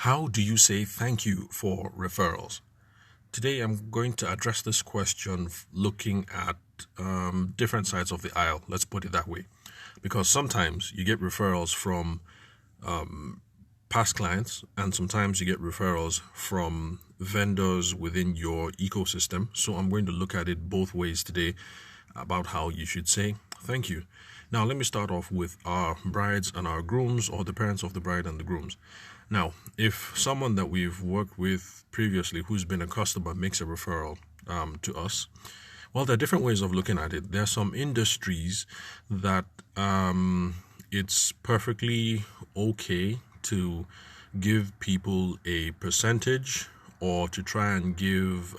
How do you say thank you for referrals? Today, I'm going to address this question looking at different sides of the aisle. Let's put it that way. Because sometimes you get referrals from past clients, and sometimes you get referrals from vendors within your ecosystem. So I'm going to look at it both ways today about how you should say thank you. Now, let me start off with our brides and our grooms, or the parents of the bride and the grooms. Now, if someone that we've worked with previously who's been a customer makes a referral to us, well, there are different ways of looking at it. There are some industries that it's perfectly okay to give people a percentage or to try and give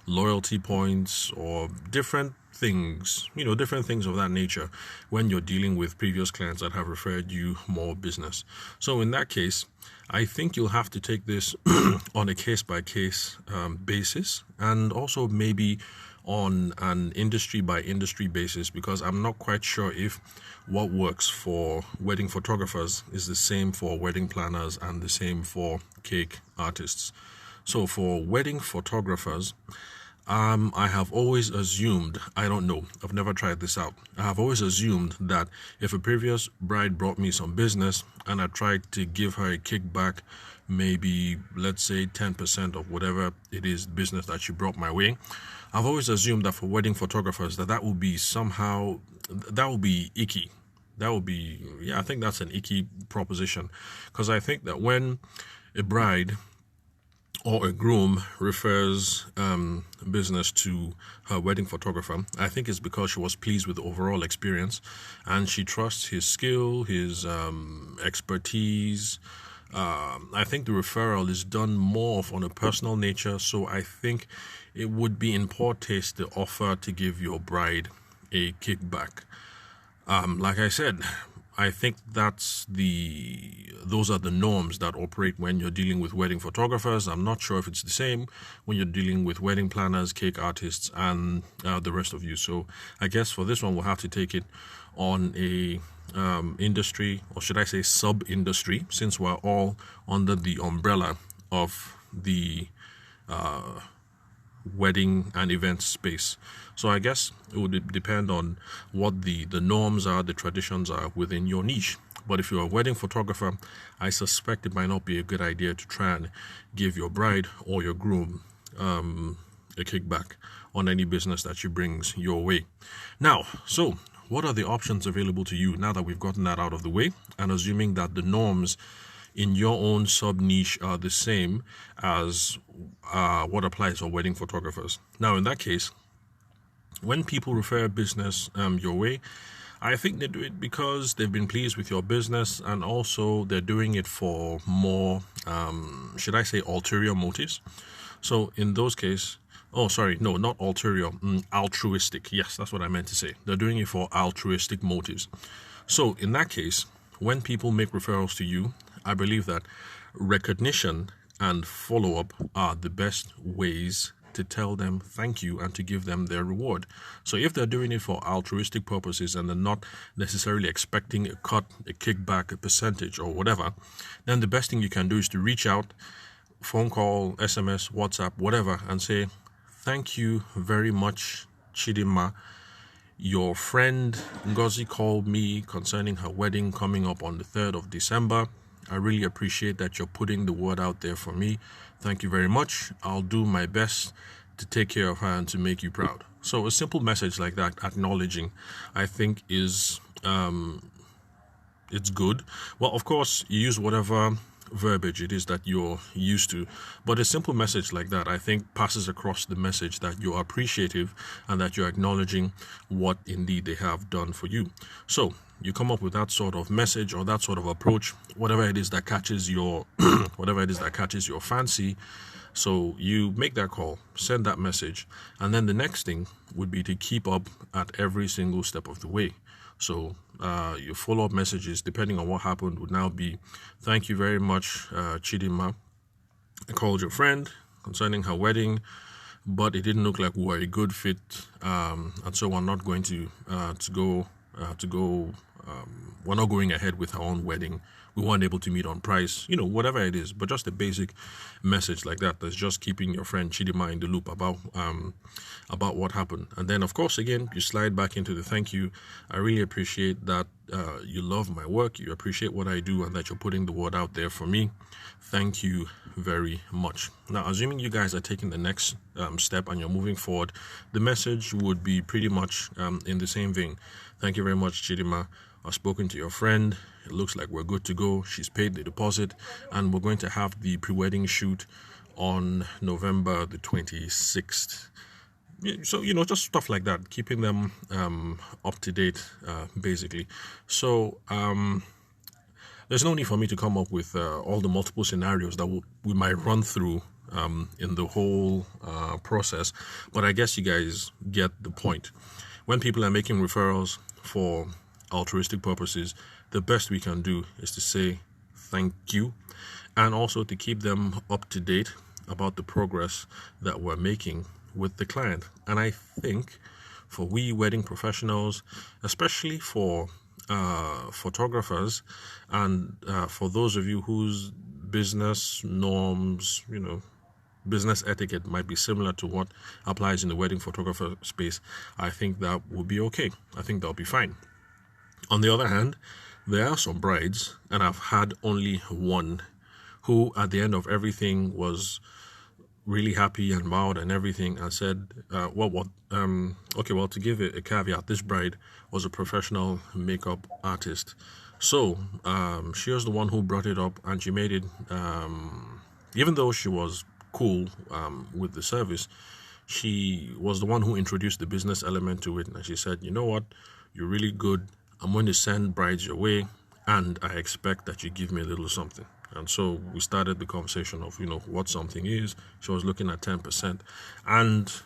loyalty points or different things of that nature when you're dealing with previous clients that have referred you more business. So in that case, I think you'll have to take this on a case-by-case basis, and also maybe on an industry-by-industry basis, because I'm not quite sure if what works for wedding photographers is the same for wedding planners and the same for cake artists. So for wedding photographers, I have always assumed, I don't know, I've never tried this out. I have always assumed that if a previous bride brought me some business and I tried to give her a kickback, maybe let's say 10% of whatever it is business that she brought my way, I've always assumed that for wedding photographers that would be somehow, that would be icky. That would be, I think that's an icky proposition, because I think that when a bride or a groom refers business to her wedding photographer, I think it's because she was pleased with the overall experience and she trusts his skill, his expertise. I think the referral is done more on a personal nature, so I think it would be in poor taste to offer to give your bride a kickback. Like I said, I think those are the norms that operate when you're dealing with wedding photographers. I'm not sure if it's the same when you're dealing with wedding planners, cake artists, and the rest of you. So I guess for this one, we'll have to take it on a industry, or should I say sub-industry, since we're all under the umbrella of the wedding and event space. So I guess it would depend on what the norms are, the traditions are within your niche. But if you're a wedding photographer, I suspect it might not be a good idea to try and give your bride or your groom a kickback on any business that she brings your way. Now, so what are the options available to you now that we've gotten that out of the way, and assuming that the norms in your own sub-niche are the same as what applies for wedding photographers? Now, in that case, when people refer business your way, I think they do it because they've been pleased with your business, and also they're doing it for more, should I say, ulterior motives. So in those cases, not ulterior, altruistic. Yes, that's what I meant to say. They're doing it for altruistic motives. So in that case, when people make referrals to you, I believe that recognition and follow-up are the best ways to tell them thank you and to give them their reward. So if they're doing it for altruistic purposes and they're not necessarily expecting a cut, a kickback, a percentage, or whatever, then the best thing you can do is to reach out, phone call, SMS, WhatsApp, whatever, and say, thank you very much, Chidima. Your friend Ngozi called me concerning her wedding coming up on the 3rd of December. I really appreciate that you're putting the word out there for me. Thank you very much. I'll do my best to take care of her and to make you proud. So a simple message like that, acknowledging, I think is it's good. Well, of course, you use whatever verbiage it is that you're used to, but a simple message like that, I think, passes across the message that you're appreciative and that you're acknowledging what indeed they have done for you. So you come up with that sort of message or that sort of approach, whatever it is that catches your fancy. So you make that call, send that message, and then the next thing would be to keep up at every single step of the way. So your follow-up messages, depending on what happened, would now be, thank you very much, Chidima. I called your friend concerning her wedding, but it didn't look like we were a good fit, and so we're not going to go. We're not going ahead with her own wedding. we weren't able to meet on price, whatever it is, but just a basic message like that that's just keeping your friend Chidima in the loop about what happened. And then, of course, again, you slide back into the thank you. I really appreciate that you love my work, you appreciate what I do, and that you're putting the word out there for me. Thank you very much. Now, assuming you guys are taking the next step and you're moving forward, the message would be pretty much in the same vein. Thank you very much, Chidima. I've spoken to your friend. It looks like we're good to go. She's paid the deposit, and we're going to have the pre-wedding shoot on November the 26th. So, just stuff like that, keeping them up to date, basically. So, there's no need for me to come up with all the multiple scenarios that we might run through in the whole process, but I guess you guys get the point. When people are making referrals for altruistic purposes, the best we can do is to say thank you, and also to keep them up to date about the progress that we're making with the client. And I think for we wedding professionals, especially for photographers, and for those of you whose business norms, business etiquette might be similar to what applies in the wedding photographer space, I think that will be okay. I think that'll be fine. On the other hand, there are some brides, and I've had only one, who at the end of everything was really happy and bowed and everything, and said, to give it a caveat, this bride was a professional makeup artist. So she was the one who brought it up, and she made it, even though she was cool with the service, she was the one who introduced the business element to it. And she said, you know what, you're really good. I'm going to send brides your way, and I expect that you give me a little something. And so we started the conversation of, what something is. She was looking at 10%. And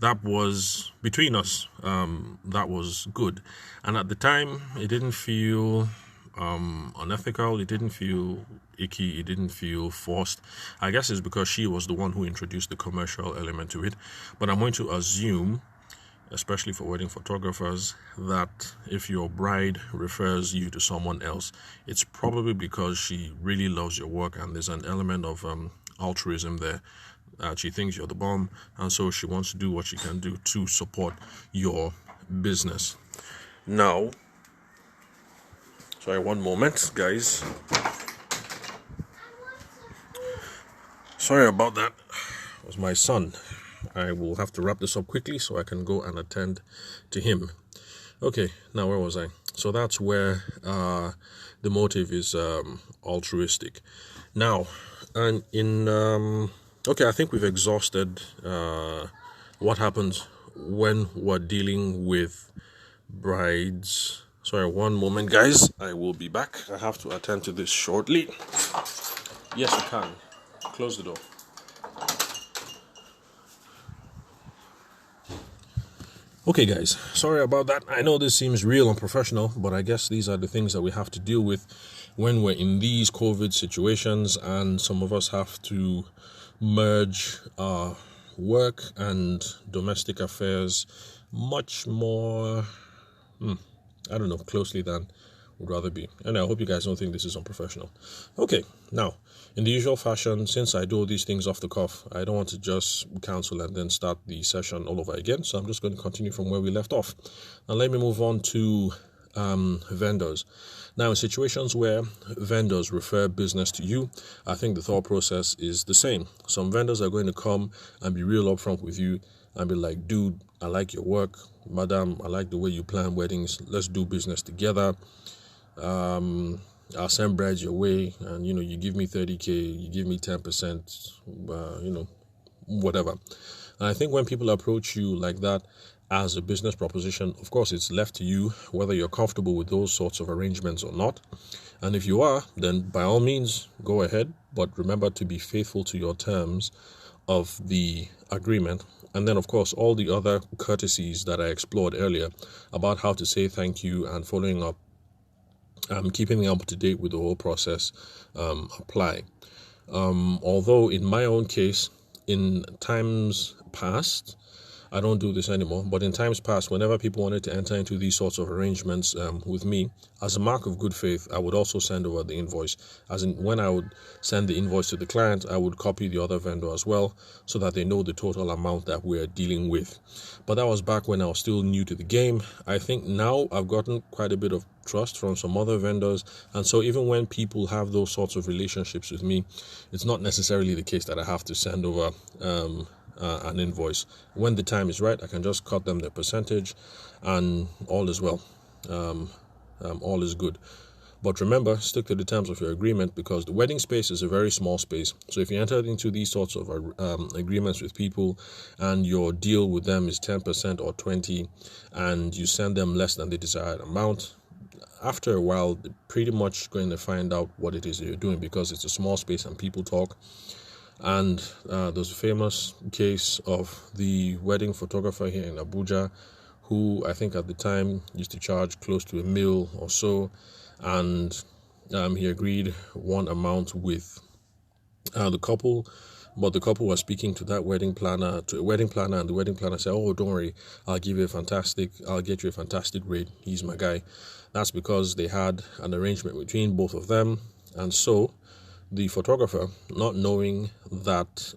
that was between us. That was good. And at the time, it didn't feel unethical. It didn't feel icky. It didn't feel forced. I guess it's because she was the one who introduced the commercial element to it. But I'm going to assume, especially for wedding photographers, that if your bride refers you to someone else, it's probably because she really loves your work, and there's an element of altruism there. She thinks you're the bomb, and so she wants to do what she can do to support your business. Now, sorry, one moment, guys. Sorry about that. It was my son. I will have to wrap this up quickly so I can go and attend to him. Okay, now where was I? So that's where the motive is altruistic. Now, and I think we've exhausted what happens when we're dealing with brides. Sorry, one moment, guys. I will be back. I have to attend to this shortly. Yes, you can. Close the door. Okay, guys, sorry about that. I know this seems real unprofessional, but I guess these are the things that we have to deal with when we're in these COVID situations, and some of us have to merge work and domestic affairs much more, closely than would rather be. And I hope you guys don't think this is unprofessional. Okay, now, in the usual fashion, since I do all these things off the cuff, I don't want to just cancel and then start the session all over again. So I'm just going to continue from where we left off. Now let me move on to vendors. Now, in situations where vendors refer business to you, I think the thought process is the same. Some vendors are going to come and be real upfront with you and be like, dude, I like your work. Madam, I like the way you plan weddings. Let's do business together. I'll send brides your way, and you give me 30K, you give me 10%, whatever. And I think when people approach you like that as a business proposition, of course, it's left to you whether you're comfortable with those sorts of arrangements or not. And if you are, then by all means, go ahead. But remember to be faithful to your terms of the agreement. And then, of course, all the other courtesies that I explored earlier about how to say thank you and following up, keeping up to date with the whole process, apply. Although in my own case, in times past, I don't do this anymore. But in times past, whenever people wanted to enter into these sorts of arrangements with me, as a mark of good faith, I would also send over the invoice. As in, when I would send the invoice to the client, I would copy the other vendor as well, so that they know the total amount that we're dealing with. But that was back when I was still new to the game. I think now I've gotten quite a bit of trust from some other vendors, and so even when people have those sorts of relationships with me, it's not necessarily the case that I have to send over an invoice. When the time is right, I can just cut them their percentage, and all is well. All is good. But remember, stick to the terms of your agreement, because the wedding space is a very small space. So if you enter into these sorts of agreements with people, and your deal with them is 10% or 20%, and you send them less than the desired amount, after a while, they're pretty much going to find out what it is that you're doing, because it's a small space and people talk. And there's a famous case of the wedding photographer here in Abuja, who I think at the time used to charge close to $1 million or so, and he agreed one amount with the couple. But the couple was speaking to a wedding planner, and the wedding planner said, "Oh, don't worry, I'll get you a fantastic rate. He's my guy." That's because they had an arrangement between both of them. And so the photographer, not knowing that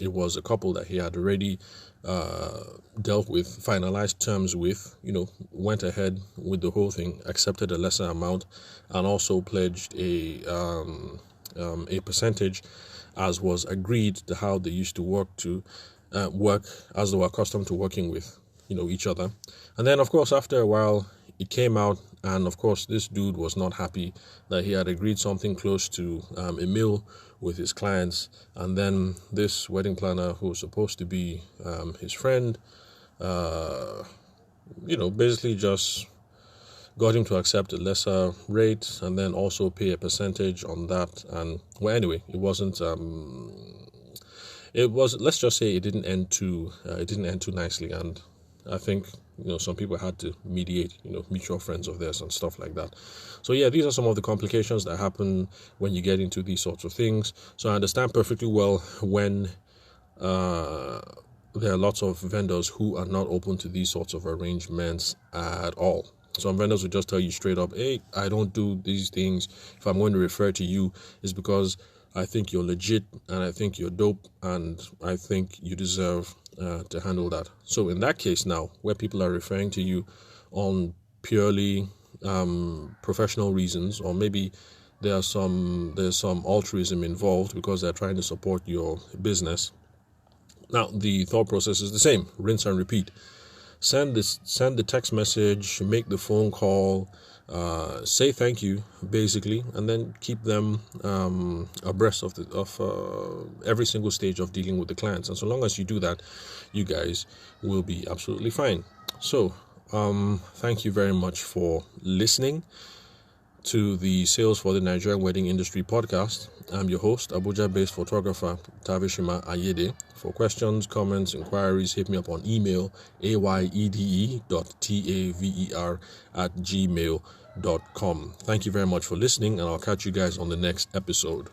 it was a couple that he had already dealt with, finalized terms with, went ahead with the whole thing, accepted a lesser amount, and also pledged a percentage, as was agreed to how they used to work as they were accustomed to working with each other. And then, of course, after a while, it came out, and of course this dude was not happy that he had agreed something close to $1 million with his clients, and then this wedding planner, who was supposed to be his friend, basically just got him to accept a lesser rate and then also pay a percentage on that. And well, anyway, it wasn't let's just say it didn't end too nicely. And I think some people had to mediate, mutual friends of theirs and stuff like that. So yeah, these are some of the complications that happen when you get into these sorts of things. So I understand perfectly well when there are lots of vendors who are not open to these sorts of arrangements at all. Some vendors will just tell you straight up, "Hey, I don't do these things. If I'm going to refer to you, it's because I think you're legit, and I think you're dope, and I think you deserve to handle that." So in that case now, where people are referring to you on purely professional reasons, or maybe there's some altruism involved because they're trying to support your business. Now the thought process is the same: rinse and repeat. Send the text message, make the phone call, say thank you, basically, and then keep them abreast of every single stage of dealing with the clients. And so long as you do that, you guys will be absolutely fine. So thank you very much for listening to the Sales for the Nigerian Wedding Industry podcast. I'm your host, Abuja-based photographer Tavishima Ayede. For questions, comments, inquiries, hit me up on email, ayede.taver@gmail.com. Thank you very much for listening, and I'll catch you guys on the next episode.